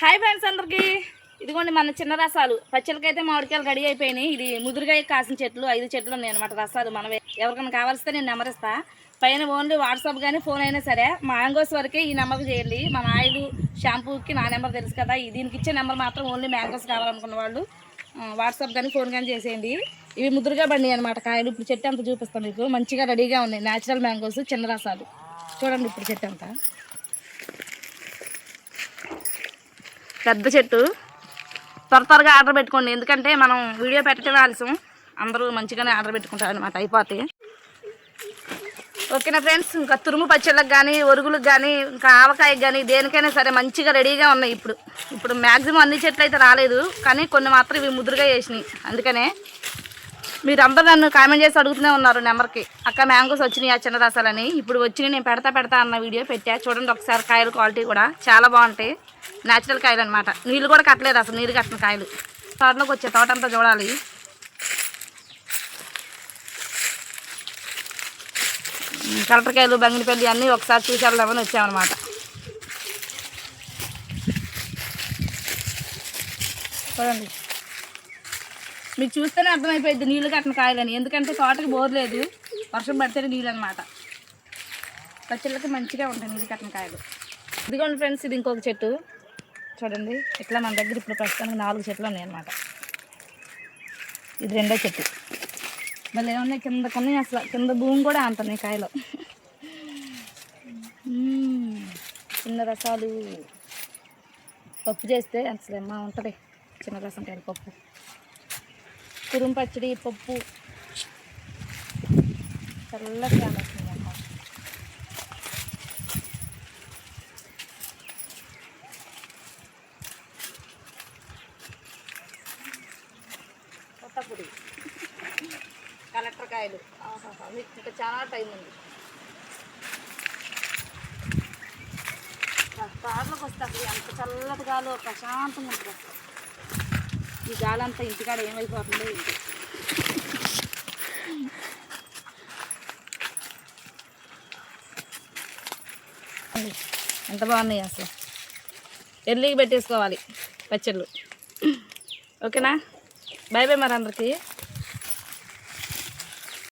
Hi friends అందరికీ. ఇదిగోండి మన చిన్న రసాలు. పచ్చళ్ళకైతే మామిడికాయలు రెడీ అయిపోయినాయి. ఇది ముదురుగా కాసిన చెట్లు 5 చెట్లు ఉన్నాయి అనమాట. రసాలు మనమే. ఎవరికైనా కావాల్స్తే నేను నెంబర్ ఇస్తా. పైన ఓన్లీ వాట్సాప్ కానీ ఫోన్ అయినా సరే మ్యాంగోస్ వరకే ఈ నెంబర్కి చేయండి. మన ఆయిల్ షాంపూకి నా నెంబర్ తెలుసు కదా. దీనికి ఇచ్చే నెంబర్ మాత్రం ఓన్లీ మ్యాంగోస్ కావాలనుకున్న వాళ్ళు వాట్సాప్ కానీ ఫోన్ కానీ చేసేయండి. ఇవి ముదురుగా బండి అనమాట కాయలు. ఇప్పుడు చెట్టు అంతా చూపిస్తాను మీకు. మంచిగా రెడీగా ఉన్నాయి న్యాచురల్ మ్యాంగోస్ చిన్న రసాలు. చూడండి ఇప్పుడు చెట్టు అంతా పెద్ద చెట్టు. త్వరగా ఆర్డర్ పెట్టుకోండి, ఎందుకంటే మనం వీడియో పెట్టడం ఆలస్యం. అందరూ మంచిగానే ఆర్డర్ పెట్టుకుంటారు అనమాట అయిపోతే. ఓకేనా ఫ్రెండ్స్. ఇంకా తురుము పచ్చళ్ళకి కానీ ఒరుగులకు కానీ ఇంకా ఆవకాయకి కానీ దేనికైనా సరే మంచిగా రెడీగా ఉన్నాయి. ఇప్పుడు మ్యాక్సిమం అన్ని చెట్లు అయితే రాలేదు, కానీ కొన్ని మాత్రం ఇవి ముదురుగా వేసినాయి. అందుకనే మీరు అందరూ నన్ను కామెంట్ చేసి అడుగుతూనే ఉన్నారు నెంబర్కి, అక్క మ్యాంగోస్ వచ్చినాయి ఆ చిన్న రసాలని. ఇప్పుడు వచ్చినాయి, నేను పెడతా అన్న వీడియో పెట్టా. చూడండి ఒకసారి. కాయల క్వాలిటీ కూడా చాలా బాగుంటాయి. న్యాచురల్ కాయలు అనమాట. నీళ్ళు కూడా కట్టలేదు అసలు, నీళ్ళు కట్టిన కాయలు. తోటలోకి వచ్చే తోటంతా చూడాలి. కలటకాయలు బంగినపల్లి అన్నీ ఒకసారి చూసి వెళ్దామని వచ్చామన్నమాట. చూడండి, మీకు చూస్తేనే అర్థమైపోయింది నీళ్ళు కట్టిన కాయలని. ఎందుకంటే తోటకి బోర్లేదు, వర్షం పడితేనే నీళ్ళు అనమాట. పచ్చళ్ళకి మంచిగా ఉంటాయి నీళ్ళు కట్టిన కాయలు. ఇదిగోండి ఫ్రెండ్స్, ఇది ఇంకొక చెట్టు. చూడండి ఇట్లా మన దగ్గర ఇప్పుడు ప్రస్తుతానికి 4 చెట్లు ఉన్నాయి అన్నమాట. ఇది రెండో చెట్టు. మళ్ళీ ఏమన్నా కింద కొన్ని అసలు కింద భూమి కూడా అంటున్నాయి కాయలు. చిన్న రసాలు పప్పు చేస్తే అసలు ఏమన్నా ఉంటుంది. చిన్న రసం కాయలు పప్పు, కురుం పచ్చడి, పప్పు చల్లగా కానొస్తుంది అమ్మ. కొత్తపొడి, కలెక్టర్ కాయలు. ఇంకా చాలా టైం ఉంది. కార్లోకి వస్తుంది అంత చల్లటి గాలో ప్రశాంతంగా ఉంటుంది అసలు. ఈ గాలి అంతా ఇంటికాడ ఏమైపోతుందో ఏంటి. ఎంత బాగున్నాయి అసలు. ఎర్లీకి పెట్టేసుకోవాలి పచ్చళ్ళు. ఓకేనా. బాయ్ బాయ్ మరి అందరికీ.